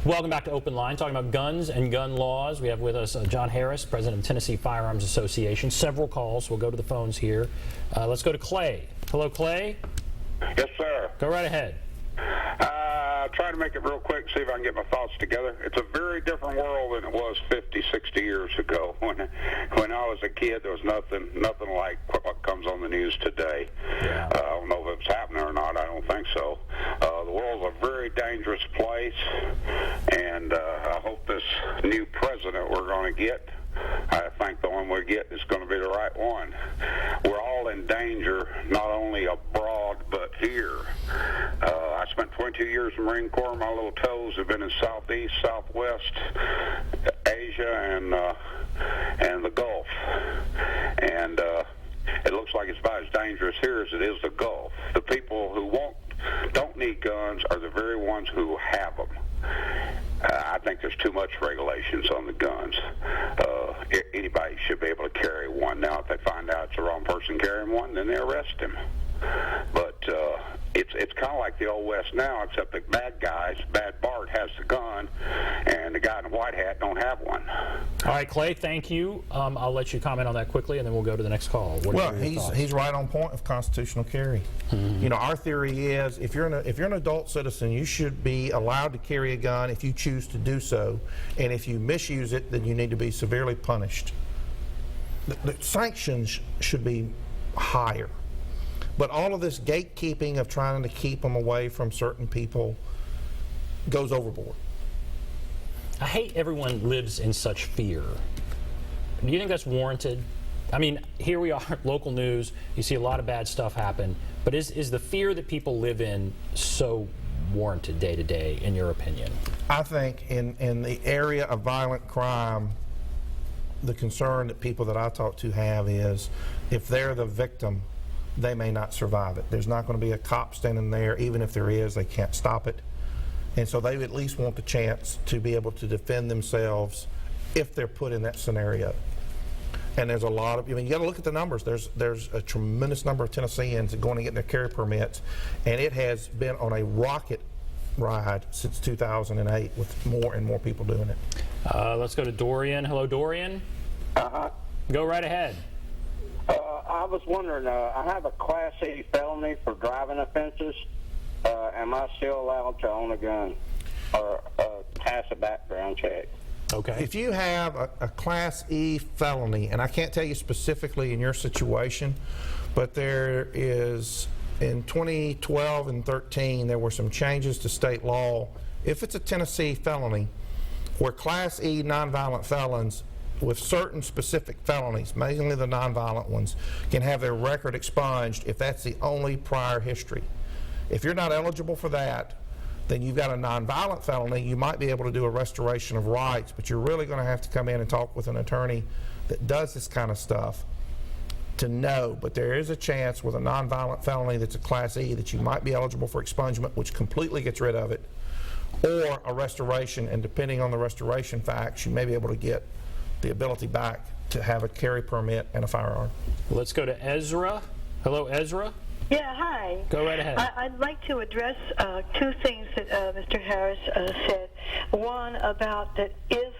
Welcome back to Open Line, talking about guns and gun laws. We have with us John Harris, president of Tennessee Firearms Association. Several calls. We'll go to the phones here. Let's go to Clay. Hello, Clay. Yes, sir. Go right ahead. Try to make it real quick, see if I can get my thoughts together. It's a very different world than it was 50, 60 years ago. When I was a kid, there was nothing like what comes on the news today. Yeah. I don't know if it's happening or not. I don't think so. The world's a very dangerous place, and I hope this new president we're going to get, I think the one we get is going to be the right one. We're all in danger, not only abroad, but here. I spent 22 years in the Marine Corps. My little toes have been in Southeast, Southwest Asia, and the Gulf. And it looks like it's about as dangerous here as it is the Gulf. The people who don't need guns are the very ones who have them. I think there's too much regulations on the guns. Anybody should be able to carry one. Now, if they find out it's the wrong person carrying one, then they arrest him. But it's kind of like the Old West now, except the bad Bart has the gun, and the guy in the white hat don't have one. All right, Clay, thank you. I'll let you comment on that quickly, and then we'll go to the next call. Well, he's right on point of constitutional carry. Mm-hmm. You know, our theory is if you're an adult citizen, you should be allowed to carry a gun if you choose to do so, and if you misuse it, then you need to be severely punished. The sanctions should be higher. But all of this gatekeeping of trying to keep them away from certain people goes overboard. I hate everyone lives in such fear. Do you think that's warranted? I mean, here we are, local news, you see a lot of bad stuff happen, but is the fear that people live in so warranted day to day, in your opinion? I think in the area of violent crime, the concern that people that I talk to have is if they're the victim, they may not survive it. There's not going to be a cop standing there. Even if there is, they can't stop it. And so they at least want the chance to be able to defend themselves if they're put in that scenario. And there's a lot of, I mean, you got to look at the numbers. There's a tremendous number of Tennesseans going to get their carry permits, and it has been on a rocket ride since 2008 with more and more people doing it. Let's go to Dorian. Hello, Dorian. Go right ahead. I was wondering, I have a Class E felony for driving offenses. Am I still allowed to own a gun or pass a background check? Okay. If you have a Class E felony, and I can't tell you specifically in your situation, but there is, in 2012 and 13, there were some changes to state law. If it's a Tennessee felony, where Class E nonviolent felons with certain specific felonies, mainly the nonviolent ones, can have their record expunged if that's the only prior history. If you're not eligible for that, then you've got a nonviolent felony. You might be able to do a restoration of rights, but you're really going to have to come in and talk with an attorney that does this kind of stuff to know. But there is a chance with a nonviolent felony that's a Class E that you might be eligible for expungement, which completely gets rid of it, or a restoration, and depending on the restoration facts, you may be able to get the ability back to have a carry permit and a firearm. Let's go to Ezra. Hello, Ezra. Yeah, hi. Go right ahead. I'd like to address two things that Mr. Harris said. One, about that if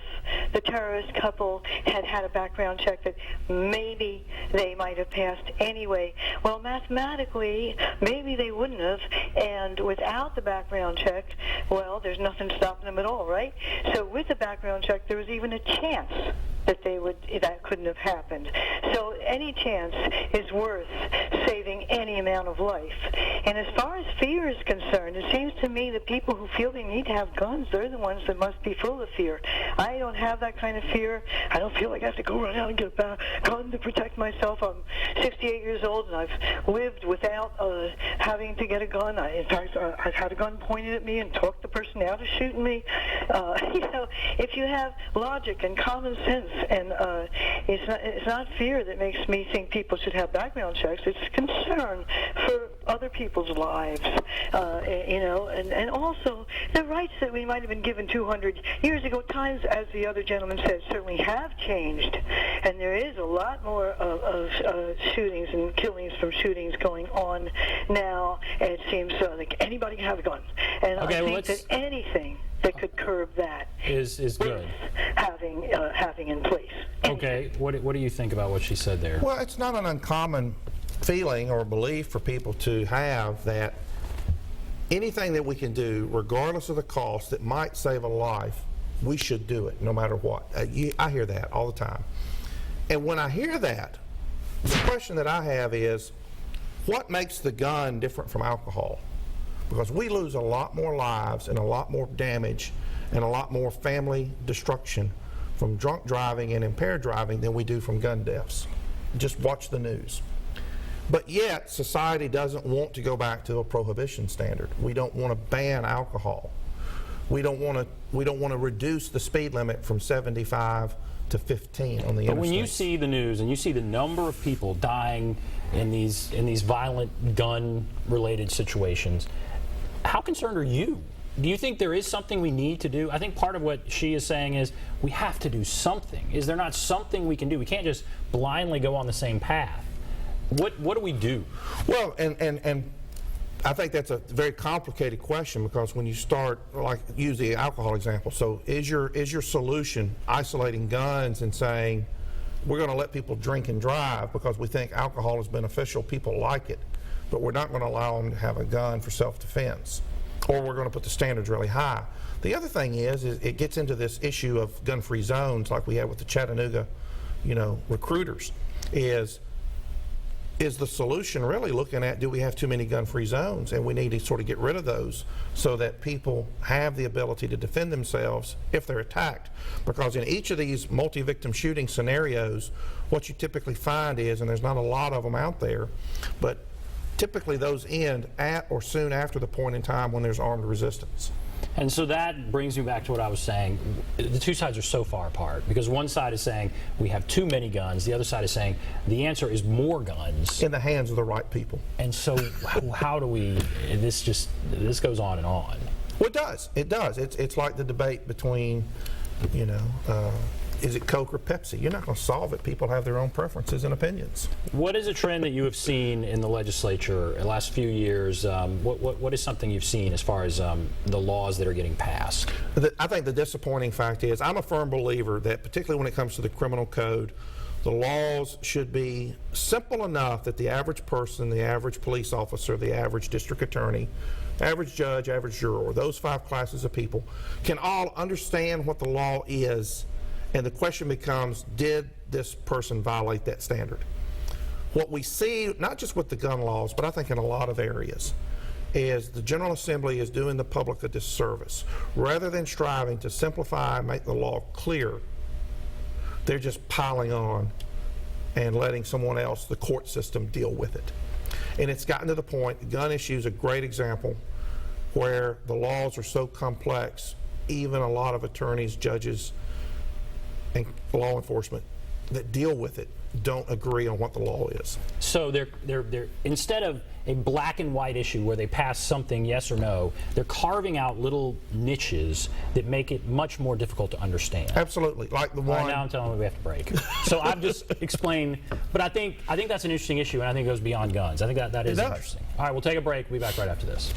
the terrorist couple had a background check, that maybe they might have passed anyway. Well, mathematically, maybe they wouldn't have, and without the background check, well, there's nothing stopping them at all, right? So with the background check, there was even a chance that couldn't have happened. So any chance is worth saving any amount of life. And as far as fear is concerned, it seems to me that people who feel they need to have guns, they're the ones that must be full of fear. I don't have that kind of fear. I don't feel like I have to go run out and get a gun to protect myself. I'm 68 years old, and I've lived without having to get a gun. In fact, I've had a gun pointed at me and talked the person out of shooting me. If you have logic and common sense, and it's not fear that makes me think people should have background checks. It's concern for other people's lives, and also the rights that we might have been given 200 years ago. Times, as the other gentleman said, certainly have changed, and there is a lot more of shootings and killings from shootings going on now. And it seems like anybody can have a gun, and I think that anything that could curb curb that is good. having in place. Okay, what do you think about what she said there? Well, it's not an uncommon feeling or belief for people to have that anything that we can do, regardless of the cost, that might save a life, we should do it no matter what. I hear that all the time. And when I hear that, the question that I have is, what makes the gun different from alcohol? Because we lose a lot more lives and a lot more damage and a lot more family destruction from drunk driving and impaired driving than we do from gun deaths. Just watch the news. But yet, society doesn't want to go back to a prohibition standard. We don't want to ban alcohol. We don't want to reduce the speed limit from 75 to 15 on the interstate. But when you see the news and you see the number of people dying in these violent gun-related situations, how concerned are you? Do you think there is something we need to do? I think part of what she is saying is we have to do something. Is there not something we can do? We can't just blindly go on the same path. What do we do? Well, and I think that's a very complicated question, because when you start, like, use the alcohol example. So is your solution isolating guns and saying we're going to let people drink and drive because we think alcohol is beneficial, people like it, but we're not going to allow them to have a gun for self-defense, or we're going to put the standards really high? The other thing is it gets into this issue of gun-free zones like we had with the Chattanooga, recruiters. Is the solution really looking at, do we have too many gun-free zones, and we need to sort of get rid of those so that people have the ability to defend themselves if they're attacked? Because in each of these multi-victim shooting scenarios, what you typically find is, and there's not a lot of them out there, but typically those end at or soon after the point in time when there's armed resistance. And so that brings me back to what I was saying. The two sides are so far apart, because one side is saying we have too many guns. The other side is saying the answer is more guns. In the hands of the right people. And so how do we, this goes on and on. Well, it does. It does. It's like the debate between, is it Coke or Pepsi? You're not going to solve it. People have their own preferences and opinions. What is a trend that you have seen in the legislature in the last few years? What is something you've seen as far as the laws that are getting passed? I think the disappointing fact is, I'm a firm believer that, particularly when it comes to the criminal code, the laws should be simple enough that the average person, the average police officer, the average district attorney, average judge, average juror, those 5 classes of people can all understand what the law is. And the question becomes, did this person violate that standard? What we see, not just with the gun laws, but I think in a lot of areas, is the General Assembly is doing the public a disservice. Rather than striving to simplify and make the law clear, they're just piling on and letting someone else, the court system, deal with it. And it's gotten to the point, the gun issue is a great example, where the laws are so complex, even a lot of attorneys, judges, and law enforcement that deal with it don't agree on what the law is. So they're instead of a black and white issue where they pass something yes or no, they're carving out little niches that make it much more difficult to understand. Absolutely, like the one. Right, now I'm telling you we have to break. So I've just explained, but I think that's an interesting issue, and I think it goes beyond guns. I think that is interesting. All right, we'll take a break. We'll be back right after this.